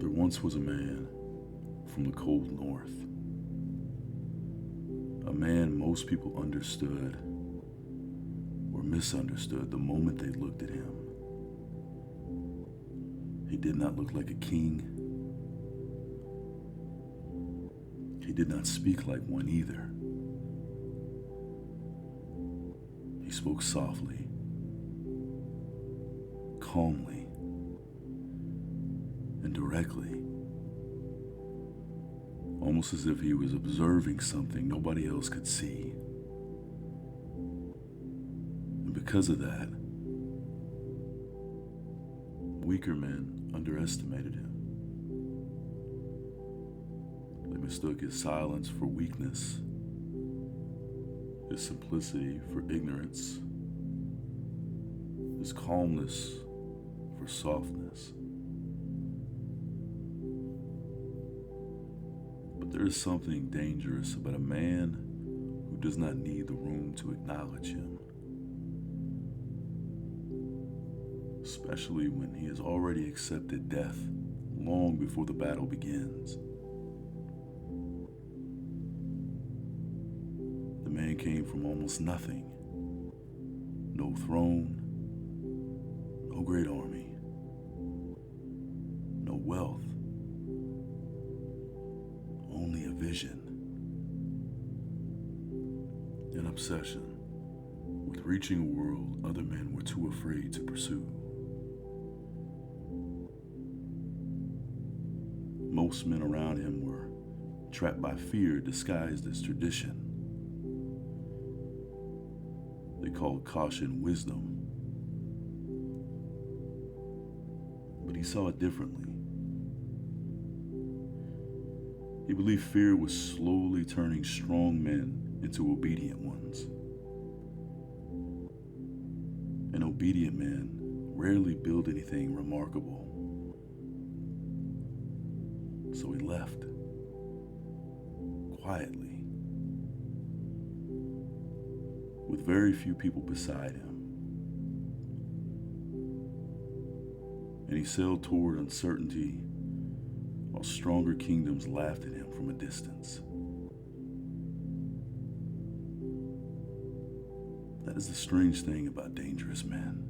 There once was a man from the cold north, a man most people understood or misunderstood the moment they looked at him. He did not look like a king. He did not speak like one either. He spoke softly, calmly, and directly, almost as if he was observing something nobody else could see. And because of that, weaker men underestimated him. They mistook his silence for weakness, his simplicity for ignorance, his calmness for softness. But there is something dangerous about a man who does not need the room to acknowledge him, especially when he has already accepted death long before the battle begins. The man came from almost nothing. No throne, no great army, no wealth, only a vision, an obsession with reaching a world other men were too afraid to pursue. Most men around him were trapped by fear disguised as tradition. They called caution wisdom, but he saw it differently. He believed fear was slowly turning strong men into obedient ones. An obedient man rarely build anything remarkable. So he left, quietly, with very few people beside him. And he sailed toward uncertainty while stronger kingdoms laughed at him from a distance. That is the strange thing about dangerous men.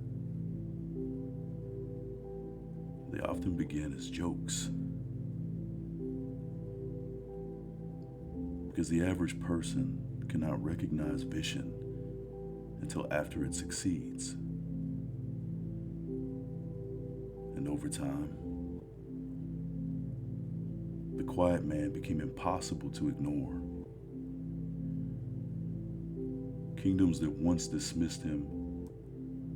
They often begin as jokes, because the average person cannot recognize vision until after it succeeds. And over time, the quiet man became impossible to ignore. Kingdoms that once dismissed him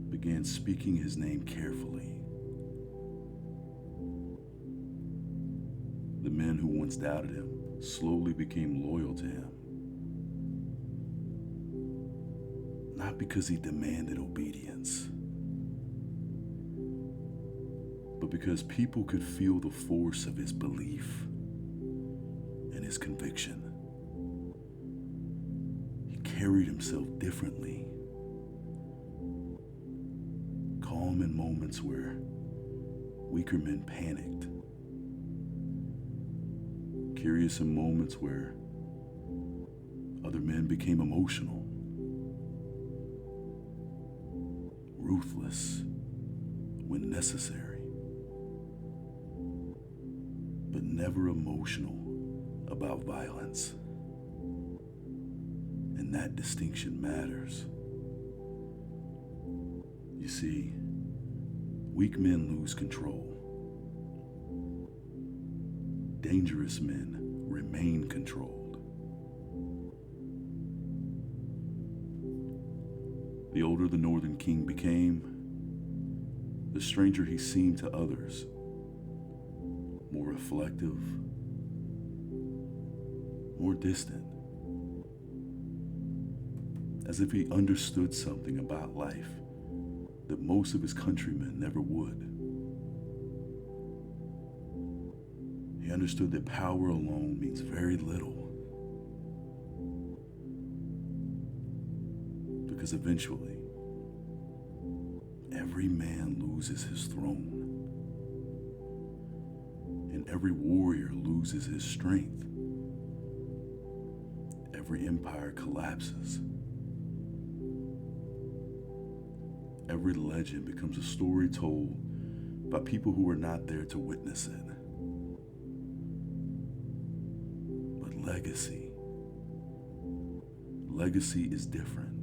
began speaking his name carefully. The men who once doubted him slowly became loyal to him. Not because he demanded obedience, but because people could feel the force of his belief and his conviction. He carried himself differently, calm in moments where weaker men panicked, curious in moments where other men became emotional, ruthless when necessary, but never emotional about violence. And that distinction matters. You see, weak men lose control. Dangerous men remain controlled. The older the Northern King became, the stranger he seemed to others, more reflective, more distant, as if he understood something about life that most of his countrymen never would. He understood that power alone means very little, because eventually, every man loses his throne, and every warrior loses his strength. Every empire collapses. Every legend becomes a story told by people who were not there to witness it. But legacy is different.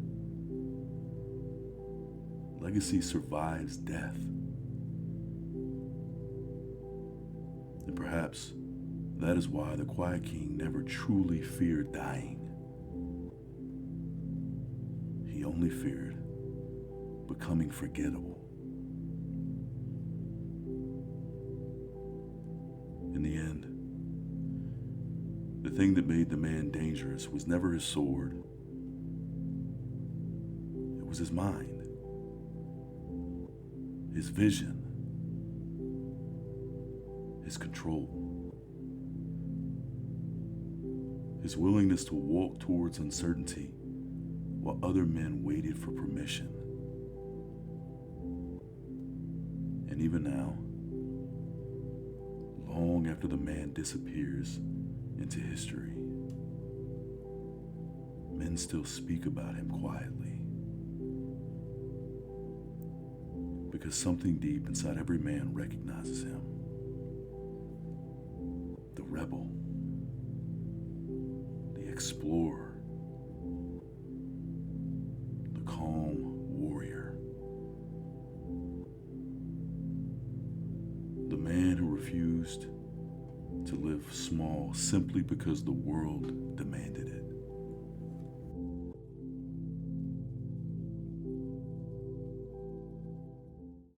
Legacy survives death. And perhaps that is why the Quiet King never truly feared dying. He only feared becoming forgettable. In the end, the thing that made the man dangerous was never his sword. It was his mind, his vision, his control, his willingness to walk towards uncertainty while other men waited for permission. And even now, long after the man disappears into history, men still speak about him quietly. Because something deep inside every man recognizes him. The rebel, the explorer, the calm warrior, the man who refused to live small simply because the world demanded it.